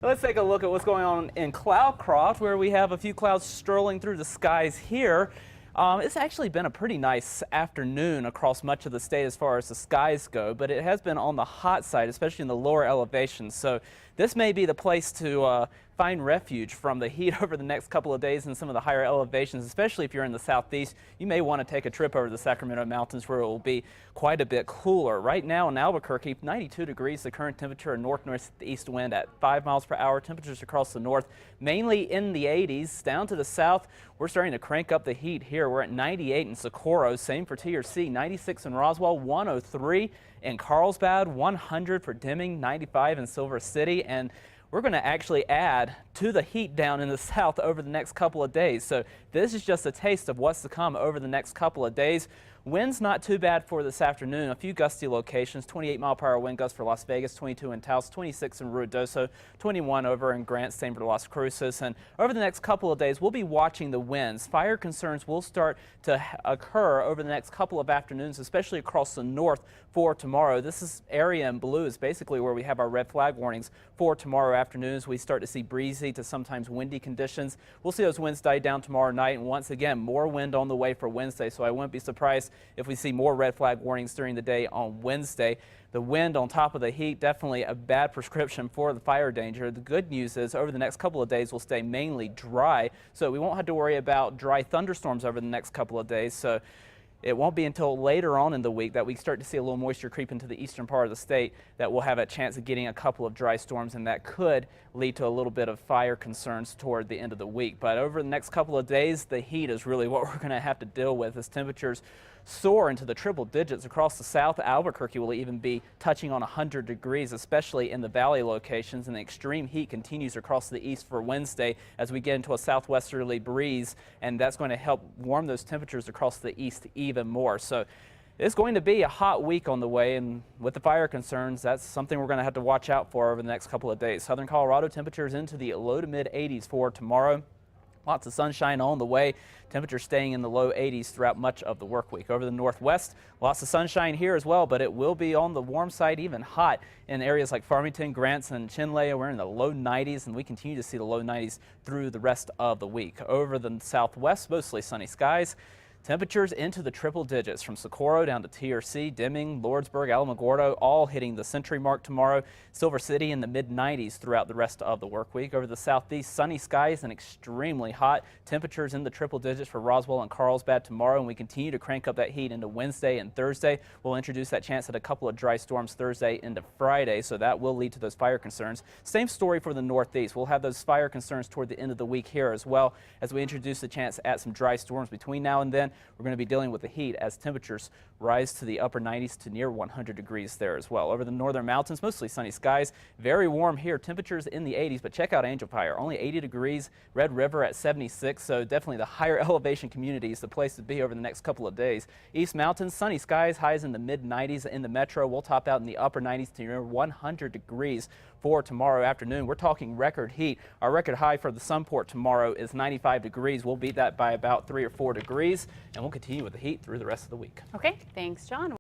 Let's take a look at what's going on in Cloudcroft, where we have a few clouds strolling through the skies here. It's actually been a pretty nice afternoon across much of the state as far as the skies go, but it has been on the hot side, especially in the lower elevations. So this may be the place to find refuge from the heat over the next couple of days in some of the higher elevations, especially if you're in the southeast. You may want to take a trip over the Sacramento Mountains where it will be quite a bit cooler. Right now in Albuquerque, 92 degrees, the current temperature, a north-northeast wind at 5 miles per hour. Temperatures across the north mainly in the 80s. Down to the south, we're starting to crank up the heat here. We're at 98 in Socorro, same for TRC, 96 in Roswell, 103 in Carlsbad, 100 for Deming, 95 in Silver City, and we're going to actually add to the heat down in the south over the next couple of days. So this is just a taste of what's to come over the next couple of days. Wind's not too bad for this afternoon. A few gusty locations, 28-mile-per-hour wind gusts for Las Vegas, 22 in Taos, 26 in Ruidoso, 21 over in Grant, same for Las Cruces. And over the next couple of days, we'll be watching the winds. Fire concerns will start to occur over the next couple of afternoons, especially across the north for tomorrow. This is area in blue is basically where we have our red flag warnings for tomorrow afternoons. We start to see breezy to sometimes windy conditions. We'll see those winds die down tomorrow night, and once again, more wind on the way for Wednesday, so I wouldn't be surprised if we see more red flag warnings during the day on Wednesday. The wind on top of the heat, definitely a bad prescription for the fire danger. The good news is over the next couple of days will stay mainly dry, so we won't have to worry about dry thunderstorms over the next couple of days. So it won't be until later on in the week that we start to see a little moisture creep into the eastern part of the state that we'll have a chance of getting a couple of dry storms, and that could lead to a little bit of fire concerns toward the end of the week. But over the next couple of days, the heat is really what we're going to have to deal with as temperatures soar into the triple digits across the south. Albuquerque will even be touching on 100 degrees, especially in the valley locations, and the extreme heat continues across the east for Wednesday as we get into a southwesterly breeze, and that's going to help warm those temperatures across the east even more. So it's going to be a hot week on the way, and with the fire concerns, that's something we're going to have to watch out for over the next couple of days. Southern Colorado temperatures into the low to mid 80s for tomorrow. Lots of sunshine on the way. Temperatures staying in the low 80s throughout much of the work week. Over the northwest, lots of sunshine here as well, but it will be on the warm side, even hot in areas like Farmington, Grants, and Chinle. We're in the low 90s, and we continue to see the low 90s through the rest of the week. Over the southwest, mostly sunny skies. Temperatures into the triple digits from Socorro down to TRC, Deming, Lordsburg, Alamogordo, all hitting the century mark tomorrow. Silver City in the mid-90s throughout the rest of the work week. Over the southeast, sunny skies and extremely hot. Temperatures in the triple digits for Roswell and Carlsbad tomorrow, and we continue to crank up that heat into Wednesday and Thursday. We'll introduce that chance at a couple of dry storms Thursday into Friday, so that will lead to those fire concerns. Same story for the northeast. We'll have those fire concerns toward the end of the week here as well as we introduce the chance at some dry storms between now and then. We're going to be dealing with the heat as temperatures rise to the upper 90s to near 100 degrees there as well. Over the northern mountains, mostly sunny skies. Very warm here. Temperatures in the 80s, but check out Angel Fire. Only 80 degrees. Red River at 76, so definitely the higher elevation community is the place to be over the next couple of days. East Mountains, sunny skies, highs in the mid-90s in the metro. We'll top out in the upper 90s to near 100 degrees for tomorrow afternoon. We're talking record heat. Our record high for the Sunport tomorrow is 95 degrees. We'll beat that by about 3 or 4 degrees, and we'll continue with the heat through the rest of the week. Okay, thanks, John.